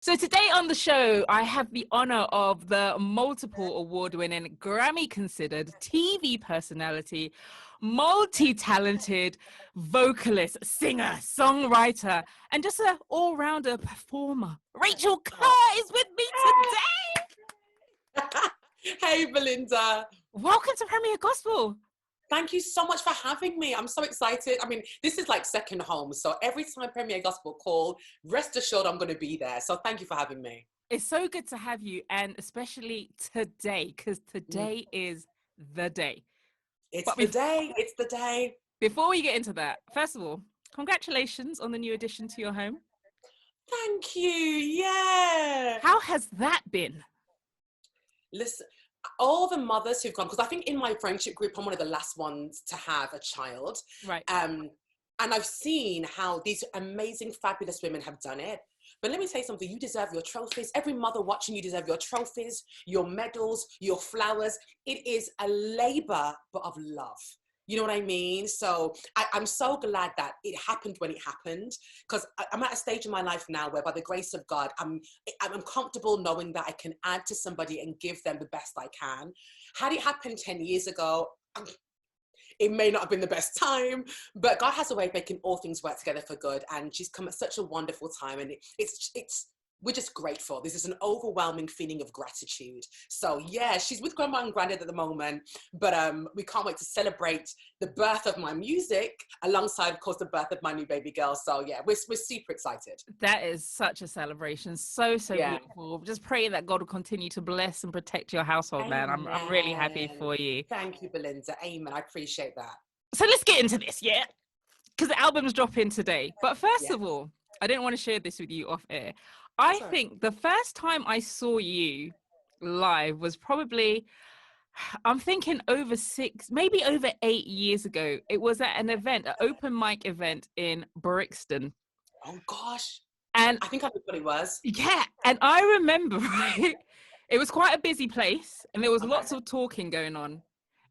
So today on the show, I have the honor of the multiple award-winning, Grammy-considered TV personality, multi-talented vocalist, singer, songwriter, and just an all-rounder performer. Rahcel Kerr is with me today. Hey, Belinda. Welcome to Premier Gospel. Thank you so much for having me. I'm so excited. I mean, this is like second home. So every time Premier Gospel call, rest assured I'm going to be there. So thank you for having me. It's so good to have you, and especially today, because today is the day. It's the day. It's the day. Before we get into that, first of all, congratulations on the new addition to your home. Thank you. Yeah. How has that been? Listen, all the mothers who've gone, because I think in my friendship group, I'm one of the last ones to have a child. Right. And I've seen how these amazing, fabulous women have done it. But let me say something, you deserve your trophies. Every mother watching you deserve your trophies, your medals, your flowers. It is a labor, but of love. You know what I mean? So I'm so glad that it happened when it happened, because I'm at a stage in my life now where by the grace of God, I'm comfortable knowing that I can add to somebody and give them the best I can. Had it happened 10 years ago, it may not have been the best time, but God has a way of making all things work together for good. And she's come at such a wonderful time. And we're just grateful. This is an overwhelming feeling of gratitude. So yeah, she's with Grandma and Granddad at the moment, but we can't wait to celebrate the birth of my music alongside, of course, the birth of my new baby girl. So yeah, we're super excited. That is such a celebration. So beautiful. Just pray that God will continue to bless and protect your household, Amen. man. I'm really happy for you. Thank you, Belinda. Amen. I appreciate that. So let's get into this, yeah? Because the album's dropping today. But first of all, I didn't want to share this with you off air. I think the first time I saw you live was probably, I'm thinking over 8 years ago. It was at an event, an open mic event in Brixton. Oh gosh. And I think I know what it was. Yeah. And I remember, right? It was quite a busy place and there was lots of talking going on.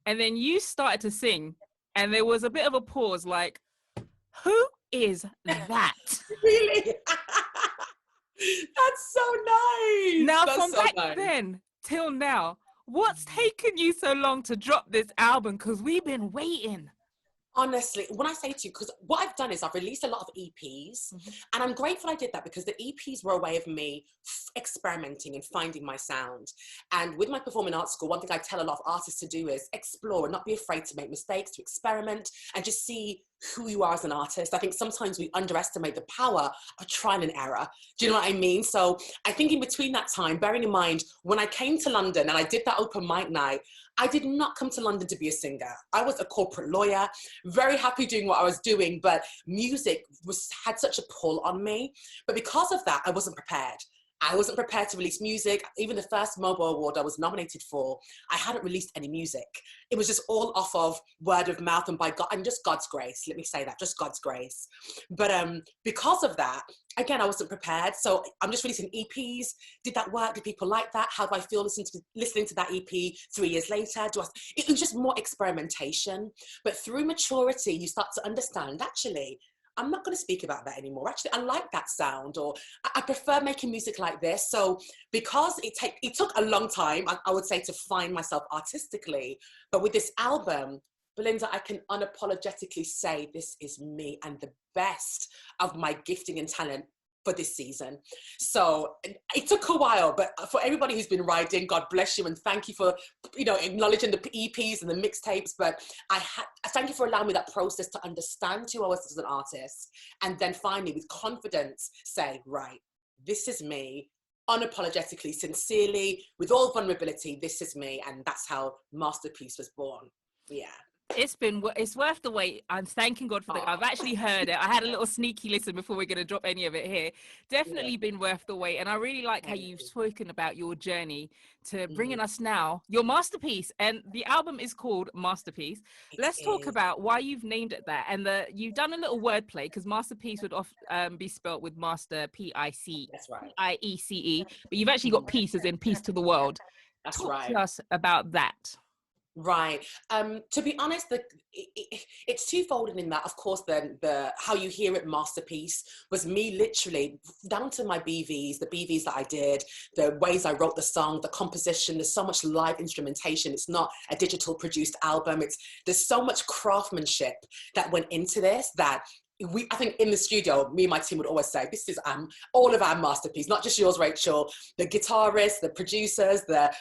And then you started to sing and there was a bit of a pause, like, who is that? Really? That's so nice. Now, from back then till now, what's taken you so long to drop this album? Because we've been waiting. Honestly, when I say to you, because what I've done is I've released a lot of EPs, and I'm grateful I did that because the EPs were a way of me experimenting and finding my sound. And with my performing arts school, one thing I tell a lot of artists to do is explore and not be afraid to make mistakes, to experiment and just see who you are as an artist. I think sometimes we underestimate the power of trial and error. Do you know what I mean? So I think in between that time, bearing in mind, when I came to London and I did that open mic night, I did not come to London to be a singer. I was a corporate lawyer, very happy doing what I was doing, but music had such a pull on me. But because of that, I wasn't prepared. I wasn't prepared to release music. Even the first Mobile Award I was nominated for, I hadn't released any music. It was just all off of word of mouth and by God, and just God's grace. Let me say that, just God's grace. But because of that, again, I wasn't prepared. So I'm just releasing EPs. Did that work? Did people like that? How do I feel listening to that EP 3 years later? It was just more experimentation. But through maturity, you start to understand, actually, I'm not going to speak about that anymore. Actually, I like that sound, or I prefer making music like this. So because it took a long time, I would say, to find myself artistically. But with this album, Belinda, I can unapologetically say this is me and the best of my gifting and talent for this season. So it took a while, but for everybody who's been riding, God bless you and thank you for, acknowledging the EPs and the mixtapes. But I thank you for allowing me that process to understand who I was as an artist, and then finally with confidence say, right, this is me, unapologetically, sincerely, with all vulnerability, this is me. And that's how Masterpiece was born. Yeah. It's worth the wait. I'm thanking God for that. I've actually heard it. I had a little sneaky listen before we're going to drop any of it here. Definitely been worth the wait. And I really like how you've spoken about your journey to bringing us now your masterpiece. And the album is called Masterpiece. Let's talk about why you've named it that. And you've done a little wordplay, because masterpiece would be spelt with master, P-I-C. That's right. I-E-C-E. But you've actually got peace as in peace to the world. That's Talk right. to us about that. Right. To be honest, it's twofold in that, of course, the how you hear it masterpiece was me literally down to my BVs, the BVs that I did, the ways I wrote the song, the composition. There's so much live instrumentation. It's not a digital produced album. There's so much craftsmanship that went into this that I think in the studio, me and my team would always say, this is all of our masterpiece, not just yours, Rahcel. The guitarists, the producers, the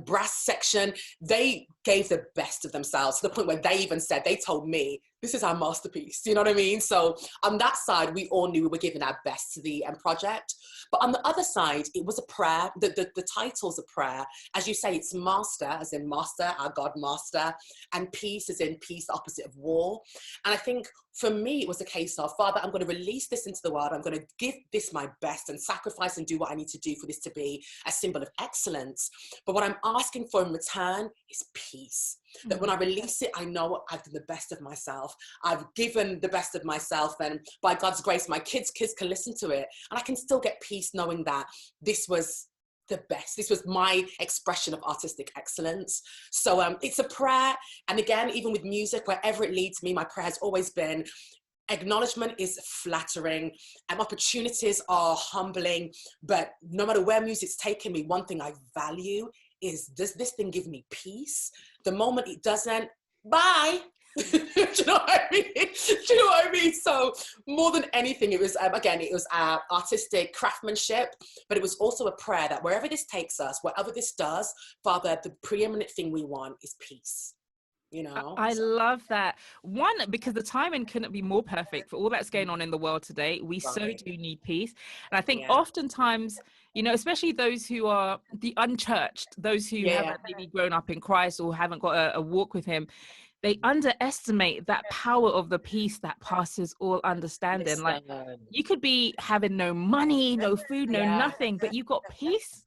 brass section, they gave the best of themselves to the point where they even said, they told me, this is our masterpiece. You know what I mean? So on that side, we all knew we were giving our best to the project. But on the other side, it was a prayer. The title's a prayer. As you say, it's master, as in master, our God master, and peace, as in peace, the opposite of war. And I think for me, it was a case of, Father, I'm going to release this into the world. I'm going to give this my best and sacrifice and do what I need to do for this to be a symbol of excellence. But what I'm asking for in return is peace. That when I release it, I know I've done the best of myself. I've given the best of myself. And by God's grace, my kids can listen to it. And I can still get peace knowing that this was the best. This was my expression of artistic excellence. So it's a prayer. And again, even with music, wherever it leads me, my prayer has always been, acknowledgement is flattering and opportunities are humbling. But no matter where music's taken me, one thing I value is, does this thing give me peace? The moment it doesn't, bye. Do you know what I mean? Do you know what I mean? So more than anything, it was, again, it was artistic craftsmanship, but it was also a prayer that wherever this takes us, whatever this does, Father, the preeminent thing we want is peace. You know, I love that. One, because the timing couldn't be more perfect for all that's going on in the world today. We so do need peace. And I think oftentimes, you know, especially those who are the unchurched, those who haven't maybe grown up in Christ or haven't got a walk with him, they underestimate that power of the peace that passes all understanding. Listen. Like, you could be having no money, no food, no nothing, but you've got peace.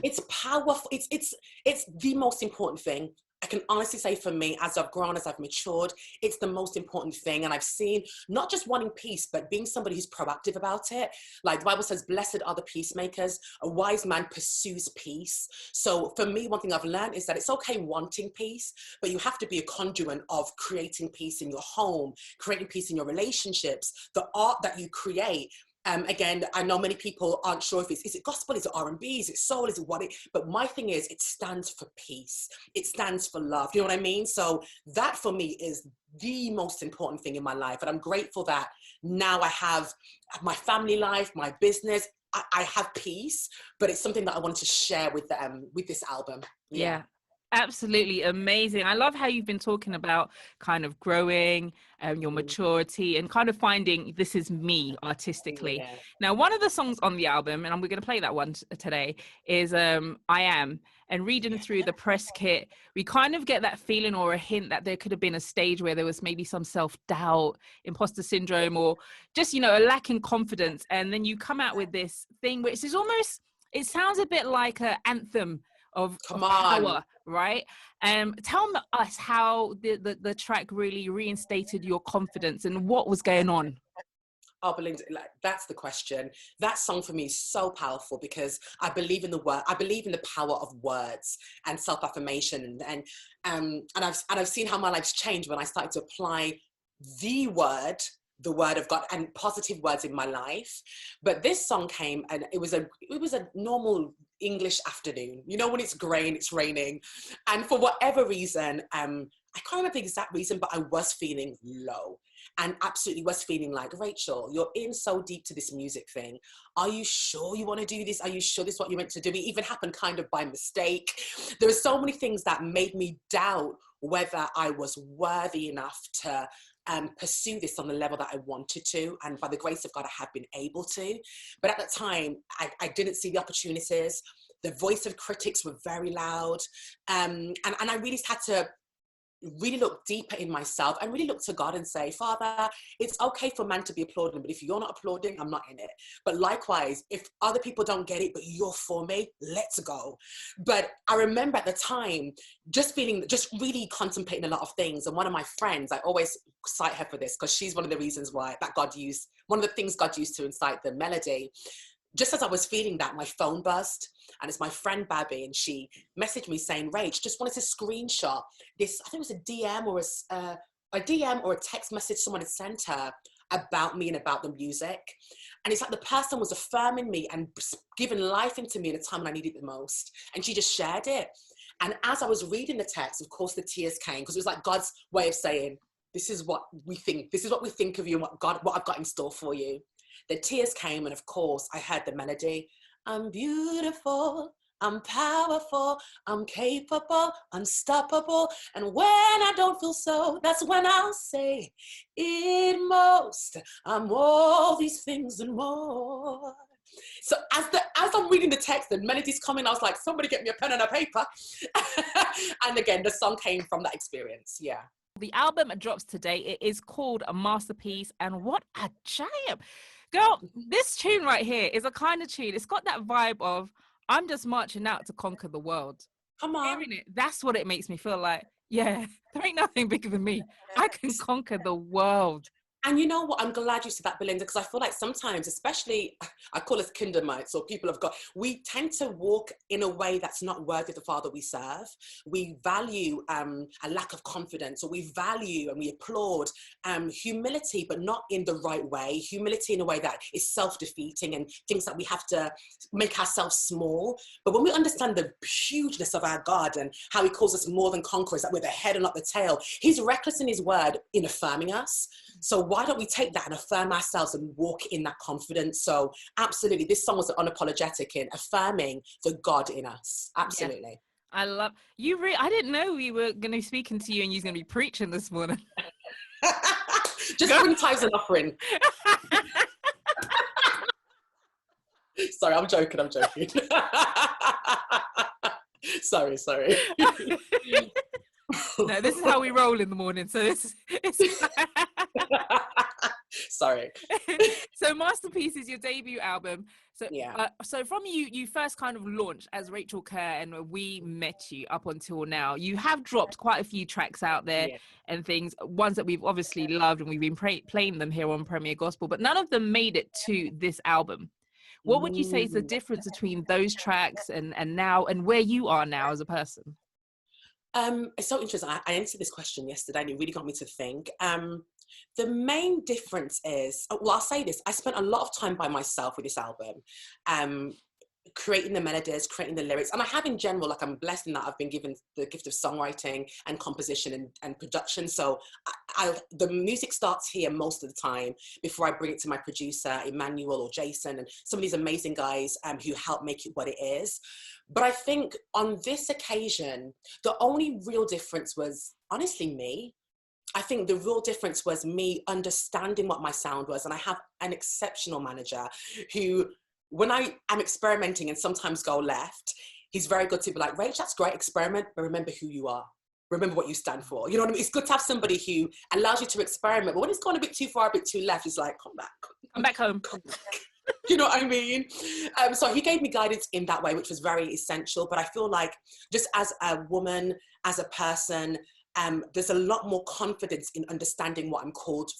It's powerful. It's the most important thing. I can honestly say for me, as I've grown, as I've matured, it's the most important thing. And I've seen not just wanting peace, but being somebody who's proactive about it. Like the Bible says, blessed are the peacemakers. A wise man pursues peace. So for me, one thing I've learned is that it's okay wanting peace, but you have to be a conduit of creating peace in your home, creating peace in your relationships. The art that you create, again, I know many people aren't sure if is it gospel, is it R&B, is it soul, is it what it, but my thing is, it stands for peace. It stands for love. You know what I mean? So that for me is the most important thing in my life. And I'm grateful that now I have my family life, my business, I have peace, but it's something that I wanted to share with this album. Yeah. Absolutely amazing. I love how you've been talking about kind of growing your maturity and kind of finding this is me artistically. Now, one of the songs on the album, and we're going to play that one today, is I Am. And reading through the press kit, we kind of get that feeling or a hint that there could have been a stage where there was maybe some self-doubt, imposter syndrome, or just, you know, a lack in confidence. And then you come out with this thing, which is almost, it sounds a bit like an anthem of power, right? Tell us how the track really reinstated your confidence and what was going on. Oh, Belinda, like, that's the question. That song for me is so powerful because I believe in the word. I believe in the power of words and self-affirmation, and I've seen how my life's changed when I started to apply the word of God and positive words in my life. But this song came, and it was a normal English afternoon. You know, when it's grey and it's raining, and for whatever reason, I can't remember the exact reason, but I was feeling low. And absolutely was feeling like, Rahcel, you're in so deep to this music thing. Are you sure you want to do this? Are you sure this is what you're meant to do? It even happened kind of by mistake. There were so many things that made me doubt whether I was worthy enough to pursue this on the level that I wanted to. And by the grace of God, I have been able to. But at that time, I didn't see the opportunities. The voice of critics were very loud. And I really had to really look deeper in myself and really look to God and say, Father, it's okay for man to be applauding, but if you're not applauding, I'm not in it. But likewise, if other people don't get it, but you're for me, let's go. But I remember at the time, just really contemplating a lot of things. And one of my friends, I always cite her for this because she's one of the reasons why one of the things God used to incite the melody. just as I was feeling that, my phone buzzed, and it's my friend Babby, and she messaged me saying, Rach, just wanted to screenshot this. I think it was a DM or a DM or a text message someone had sent her about me and about the music. And it's like the person was affirming me and giving life into me in a time when I needed it the most. And she just shared it. And as I was reading the text, of course, the tears came, because it was like God's way of saying, this is what we think. This is what we think of you and what I've got in store for you. The tears came, and of course, I heard the melody. I'm beautiful, I'm powerful, I'm capable, unstoppable. And when I don't feel so, that's when I'll say it most. I'm all these things and more. So as I'm reading the text, the melody's coming, I was like, somebody get me a pen and a paper. And again, the song came from that experience, yeah. The album drops today. It is called A Masterpiece, and what a jam. Girl, this tune right here is a kind of tune. It's got that vibe of, I'm just marching out to conquer the world. Come on. Hearing it, that's what it makes me feel like. Yeah, there ain't nothing bigger than me. I can conquer the world. And you know what? I'm glad you said that, Belinda, because I feel like sometimes, especially, I call us kindermites or people of God, we tend to walk in a way that's not worthy of the Father we serve. We value a lack of confidence, or we value and we applaud humility, but not in the right way. Humility in a way that is self-defeating and thinks that we have to make ourselves small. But when we understand the hugeness of our God and how he calls us more than conquerors, that we're the head and not the tail, he's reckless in his word in affirming us. So why don't we take that and affirm ourselves and walk in that confidence? So absolutely, this song was unapologetic in affirming the God in us. Absolutely. Yeah. I love you. I didn't know we were going to be speaking to you and you're going to be preaching this morning. Just bring tithes and offering. Sorry, I'm joking. Sorry. No, this is how we roll in the morning. So it's sorry. So Masterpiece is your debut album. So yeah. So from you first kind of launched as Rahcel Kerr, and we met you up until now. You have dropped quite a few tracks out there and things, ones that we've obviously loved, and we've been playing them here on Premier Gospel, but none of them made it to this album. What would you say is the difference between those tracks and now, and where you are now as a person? It's so interesting. I answered this question yesterday and it really got me to think. The main difference is, well, I'll say this, I spent a lot of time by myself with this album, creating the melodies, creating the lyrics. And I have in general, like I'm blessed in that I've been given the gift of songwriting and composition and production. So the music starts here most of the time before I bring it to my producer, Emmanuel or Jason, and some of these amazing guys who help make it what it is. But I think on this occasion, the only real difference was honestly me. I think the real difference was me understanding what my sound was. And I have an exceptional manager who, when I am experimenting and sometimes go left, he's very good to be like, Rach, that's great, experiment, but remember who you are. Remember what you stand for. You know what I mean? It's good to have somebody who allows you to experiment, but when it's gone a bit too far, a bit too left, he's like, come back. Come back home. Come back. You know what I mean? So he gave me guidance in that way, which was very essential. But I feel like just as a woman, as a person, there's a lot more confidence in understanding what I'm called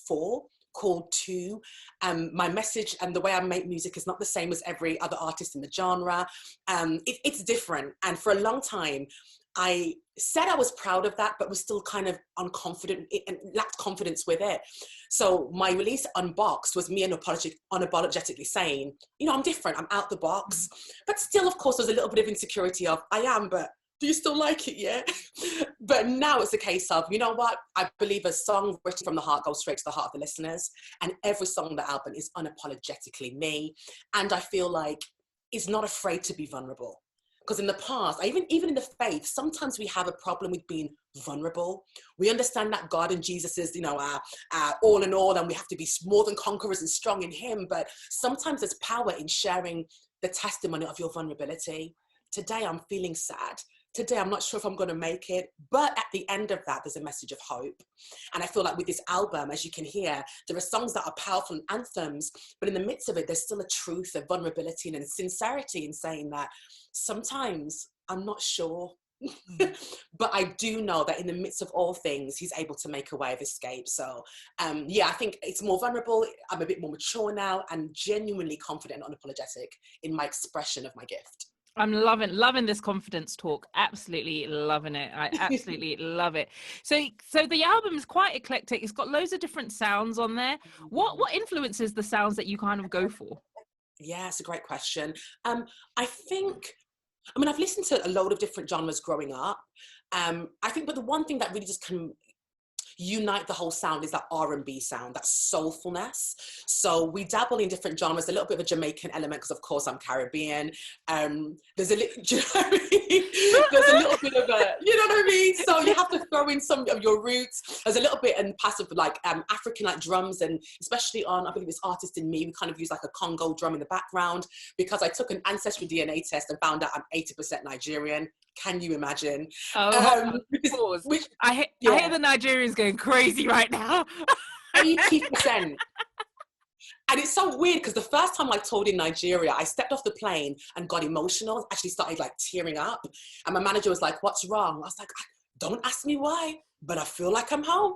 to. My message and the way I make music is not the same as every other artist in the genre. It's different. And for a long time, I said I was proud of that, but was still kind of unconfident and lacked confidence with it. So my release Unboxed was me unapologetically saying, you know, I'm different, I'm out the box. But still, of course, there's a little bit of insecurity of, I am, but do you still like it yet? But now it's a case of, you know what? I believe a song written from the heart goes straight to the heart of the listeners. And every song on the album is unapologetically me. And I feel like it's not afraid to be vulnerable. Because in the past, even in the faith, sometimes we have a problem with being vulnerable. We understand that God and Jesus is, you know, our all in all, and we have to be more than conquerors and strong in him. But sometimes there's power in sharing the testimony of your vulnerability. Today, I'm feeling sad. Today, I'm not sure if I'm going to make it. But at the end of that, there's a message of hope. And I feel like with this album, as you can hear, there are songs that are powerful and anthems, but in the midst of it, there's still a truth, a vulnerability, and a sincerity in saying that sometimes I'm not sure. Mm. But I do know that in the midst of all things, he's able to make a way of escape. So yeah, I think it's more vulnerable. I'm a bit more mature now and genuinely confident and unapologetic in my expression of my gift. I'm loving this confidence talk. Absolutely loving it. I absolutely love it. So the album is quite eclectic. It's got loads of different sounds on there. What influences the sounds that you kind of go for? Yeah, it's a great question. I think, I mean, I've listened to a load of different genres growing up. I think, but the one thing that really just can unite the whole sound is that R&B sound, that soulfulness. So we dabble in different genres, a little bit of a Jamaican element, because of course I'm Caribbean. There's a little, do you know what I mean? There's a little bit of a, you know what I mean? So you have to throw in some of your roots. There's a little bit in passive, like African like drums, and especially on, I believe it's Artist in Me, we kind of use like a Congo drum in the background, because I took an ancestry DNA test and found out I'm 80% Nigerian. Can you imagine? Oh, pause. I hear the Nigerians going crazy right now. 80%. And it's so weird because the first time I toured in Nigeria, I stepped off the plane and got emotional, actually started like tearing up. And my manager was like, "What's wrong?" I was like, "Don't ask me why, but I feel like I'm home."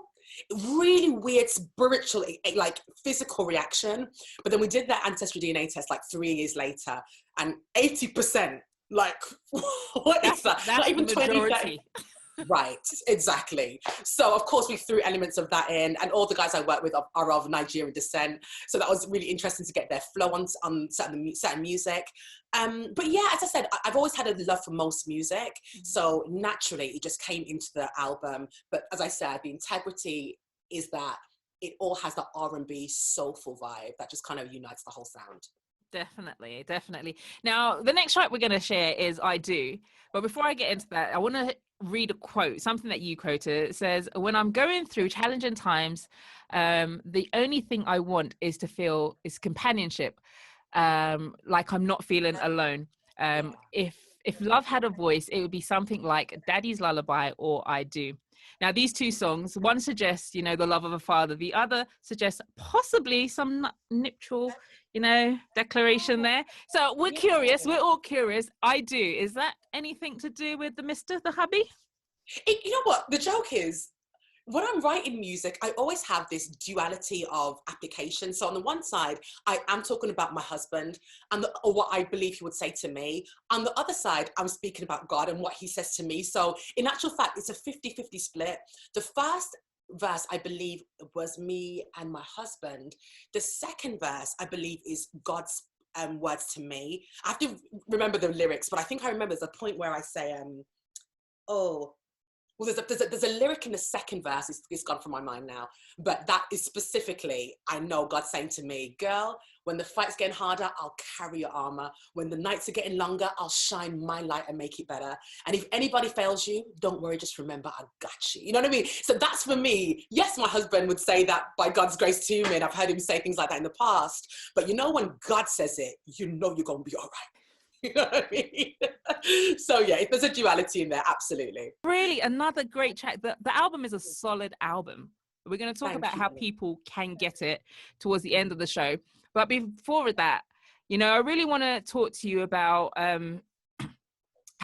Really weird spiritual, like physical reaction. But then we did that ancestry DNA test like 3 years later, and 80%. Like, what is that? That's not even the 20, majority. 30. Right, exactly. So of course we threw elements of that in, and all the guys I work with are of Nigerian descent. So that was really interesting to get their flow on certain music. But yeah, as I said, I've always had a love for most music. So naturally it just came into the album. But as I said, the integrity is that it all has the R&B soulful vibe that just kind of unites the whole sound. Definitely. Now, the next track we're going to share is I Do. But before I get into that, I want to read a quote, something that you quoted. It says, "When I'm going through challenging times, the only thing I want is to feel is companionship, like I'm not feeling alone. If love had a voice, it would be something like Daddy's Lullaby or I Do." Now, these two songs, one suggests, the love of a father. The other suggests possibly some nuptial, declaration there. So we're curious. We're all curious. I Do. Is that anything to do with the hubby? You know what? The joke is, when I'm writing music, I always have this duality of application. So on the one side, I am talking about my husband or what I believe he would say to me. On the other side, I'm speaking about God and what he says to me. So in actual fact, it's a 50-50 split. The first verse, I believe, was me and my husband. The second verse, I believe, is God's words to me. I have to remember the lyrics, but I think I remember there's a point where I say, oh, well, there's a lyric in the second verse, it's gone from my mind now, but that is specifically, I know God saying to me, "Girl, when the fight's getting harder, I'll carry your armor. When the nights are getting longer, I'll shine my light and make it better. And if anybody fails you, don't worry, just remember I got you." You know what I mean? So that's for me. Yes, my husband would say that by God's grace to me, and I've heard him say things like that in the past, but when God says it, you're going to be all right. You know what I mean? So yeah, if there's a duality in there, absolutely. Really, another great track. The album is a solid album. We're going to talk about how you. people can get it towards the end of the show. But before that, I really want to talk to you about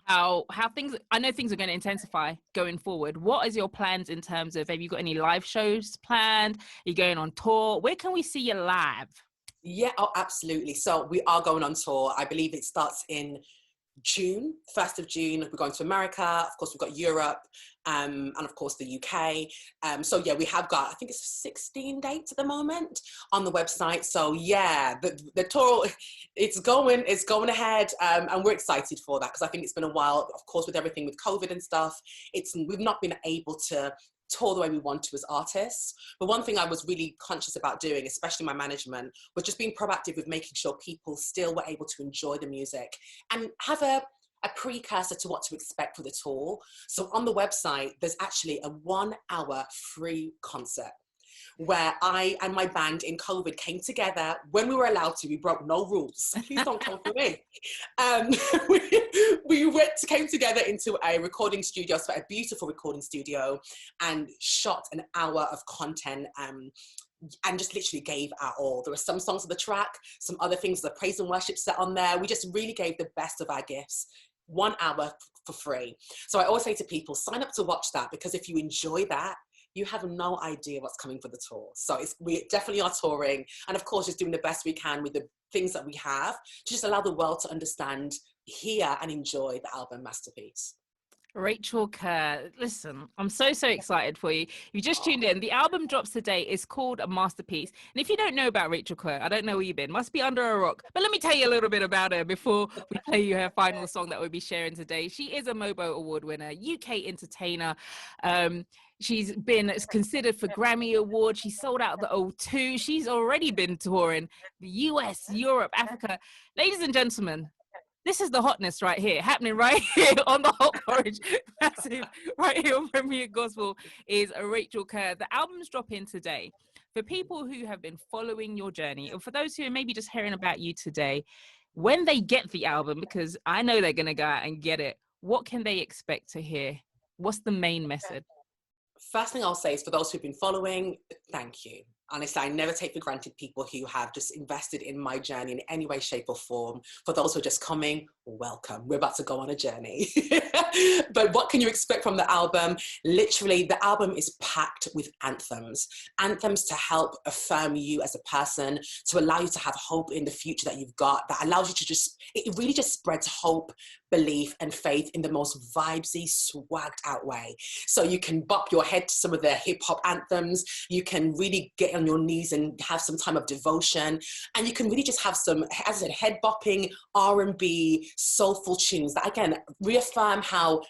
how things, I know things are going to intensify going forward. What is your plans in terms of, have you got any live shows planned? Are you going on tour? Where can we see you live? Yeah, oh, absolutely. So we are going on tour. I believe it starts in June, 1st of June. We're going to America. Of course, we've got Europe, and of course the UK. So yeah, we have got, I think it's 16 dates at the moment on the website. So yeah, the tour, it's going ahead, and we're excited for that because I think it's been a while. Of course, with everything with COVID and stuff, we've not been able to tour the way we want to as artists. But one thing I was really conscious about doing, especially my management, was just being proactive with making sure people still were able to enjoy the music and have a precursor to what to expect for the tour. So on the website, there's actually a 1-hour free concert where I and my band in COVID came together when we were allowed to. We broke no rules. Please don't come for me. We came together into a recording studio, so a beautiful recording studio, and shot an hour of content and just literally gave our all. There were some songs on the track, some other things, the praise and worship set on there. We just really gave the best of our gifts. 1 hour for free. So I always say to people, sign up to watch that, because if you enjoy that, you have no idea what's coming for the tour. So we definitely are touring, and of course just doing the best we can with the things that we have to just allow the world to understand, hear and enjoy the album Masterpiece. Rahcel Kerr, listen, I'm so excited for you. You just tuned in. The album drops today. It's called A Masterpiece. And if you don't know about Rahcel Kerr, I don't know where you've been. Must be under a rock. But let me tell you a little bit about her before we play you her final song that we'll be sharing today. She is a MOBO Award winner, UK entertainer. She's been considered for Grammy Award. She sold out the O2. She's already been touring the US, Europe, Africa. Ladies and gentlemen, this is the hotness right here, happening right here on the Hot Porridge Massive, right here on Premier Gospel, is Rahcel Kerr. The album's dropping today. For people who have been following your journey, or for those who are maybe just hearing about you today, when they get the album, because I know they're going to go out and get it, what can they expect to hear? What's the main message? First thing I'll say is, for those who've been following, thank you. Honestly, I never take for granted people who have just invested in my journey in any way, shape or form. For those who are just coming, welcome. We're about to go on a journey. But what can you expect from the album? Literally, the album is packed with anthems. Anthems to help affirm you as a person, to allow you to have hope in the future that you've got, that allows you to just, it really just spreads hope, belief and faith in the most vibesy, swagged out way. So you can bop your head to some of their hip hop anthems. You can really get on your knees and have some time of devotion. And you can really just have some, as I said, head bopping R&B, soulful tunes that, again, reaffirm how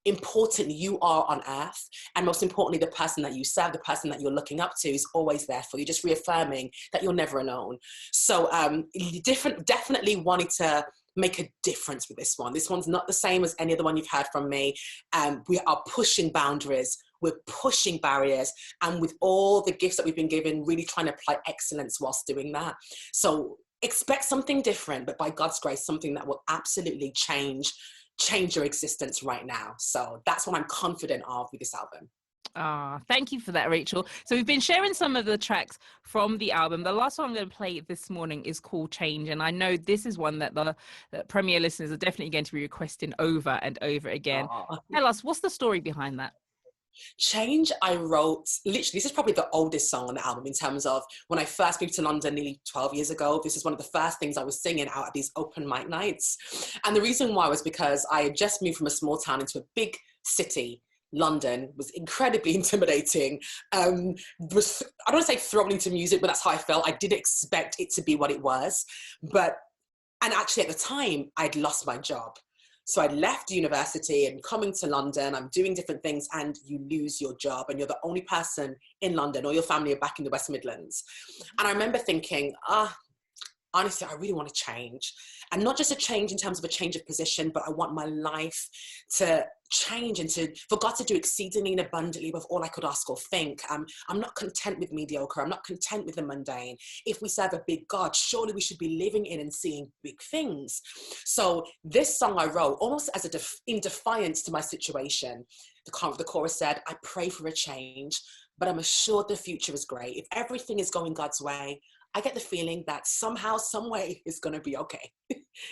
important you are on earth. And most importantly, the person that you serve, the person that you're looking up to is always there for you, just reaffirming that you're never alone. So definitely wanted to make a difference with this one. This one's not the same as any other one you've heard from me. We are pushing boundaries, we're pushing barriers, and with all the gifts that we've been given, really trying to apply excellence whilst doing that. So expect something different, but by God's grace, something that will absolutely change your existence right now. So that's what I'm confident of with this album. Thank you for that, Rahcel. So we've been sharing some of the tracks from the album. The last one I'm going to play this morning is called Change, and I know this is one that the Premier listeners are definitely going to be requesting over and over again. Tell us, what's the story behind that? Change, I wrote, literally, this is probably the oldest song on the album in terms of when I first moved to London nearly 12 years ago. This is one of the first things I was singing out at these open mic nights. And the reason why was because I had just moved from a small town into a big city. London was incredibly intimidating. I don't want to say thrown into music, but that's how I felt. I didn't expect it to be what it was. And actually at the time, I'd lost my job. So I left university and coming to London, I'm doing different things, and you lose your job and you're the only person in London, or your family are back in the West Midlands. And I remember thinking, honestly, I really want to change. And not just a change in terms of a change of position, but I want my life to change and for God to do exceedingly and abundantly above all I could ask or think. I'm not content with mediocre. I'm not content with the mundane. If we serve a big God, surely we should be living in and seeing big things. So this song I wrote almost as in defiance to my situation. The chorus said, I pray for a change, but I'm assured the future is great. If everything is going God's way, I get the feeling that somehow, some way it's going to be okay.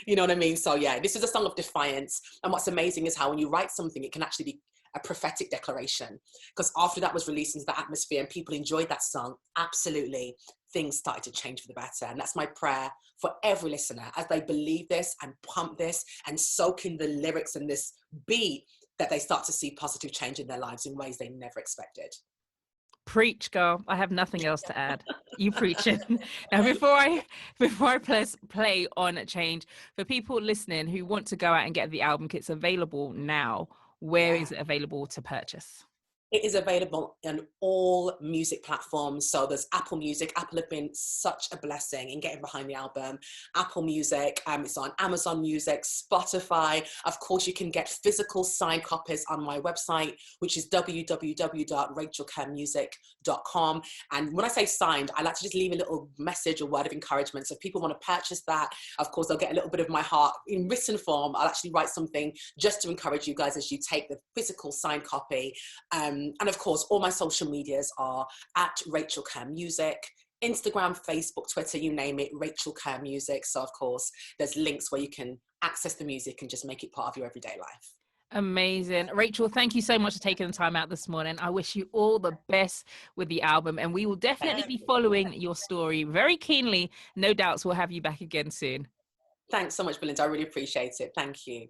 You know what I mean? So yeah, this is a song of defiance. And what's amazing is how when you write something, it can actually be a prophetic declaration. Because after that was released into the atmosphere and people enjoyed that song, absolutely, things started to change for the better. And that's my prayer for every listener as they believe this and pump this and soak in the lyrics and this beat, that they start to see positive change in their lives in ways they never expected. Preach, girl. I have nothing else to add. You preach it. Now, before I play on Change, for people listening who want to go out and get the album kits available now, where is it available to purchase? It is available on all music platforms. So there's Apple Music. Apple have been such a blessing in getting behind the album. Apple Music, it's on Amazon Music, Spotify. Of course, you can get physical signed copies on my website, which is www.rahcelkermusic.com. And when I say signed, I like to just leave a little message or word of encouragement. So if people want to purchase that, of course, they'll get a little bit of my heart in written form. I'll actually write something just to encourage you guys as you take the physical signed copy. And of course, all my social medias are at Rahcel Kerr Music, Instagram, Facebook, Twitter, you name it, Rahcel Kerr Music. So of course, there's links where you can access the music and just make it part of your everyday life. Amazing. Rahcel, thank you so much for taking the time out this morning. I wish you all the best with the album, and we will definitely be following your story very keenly. No doubts we'll have you back again soon. Thanks so much, Belinda. I really appreciate it. Thank you.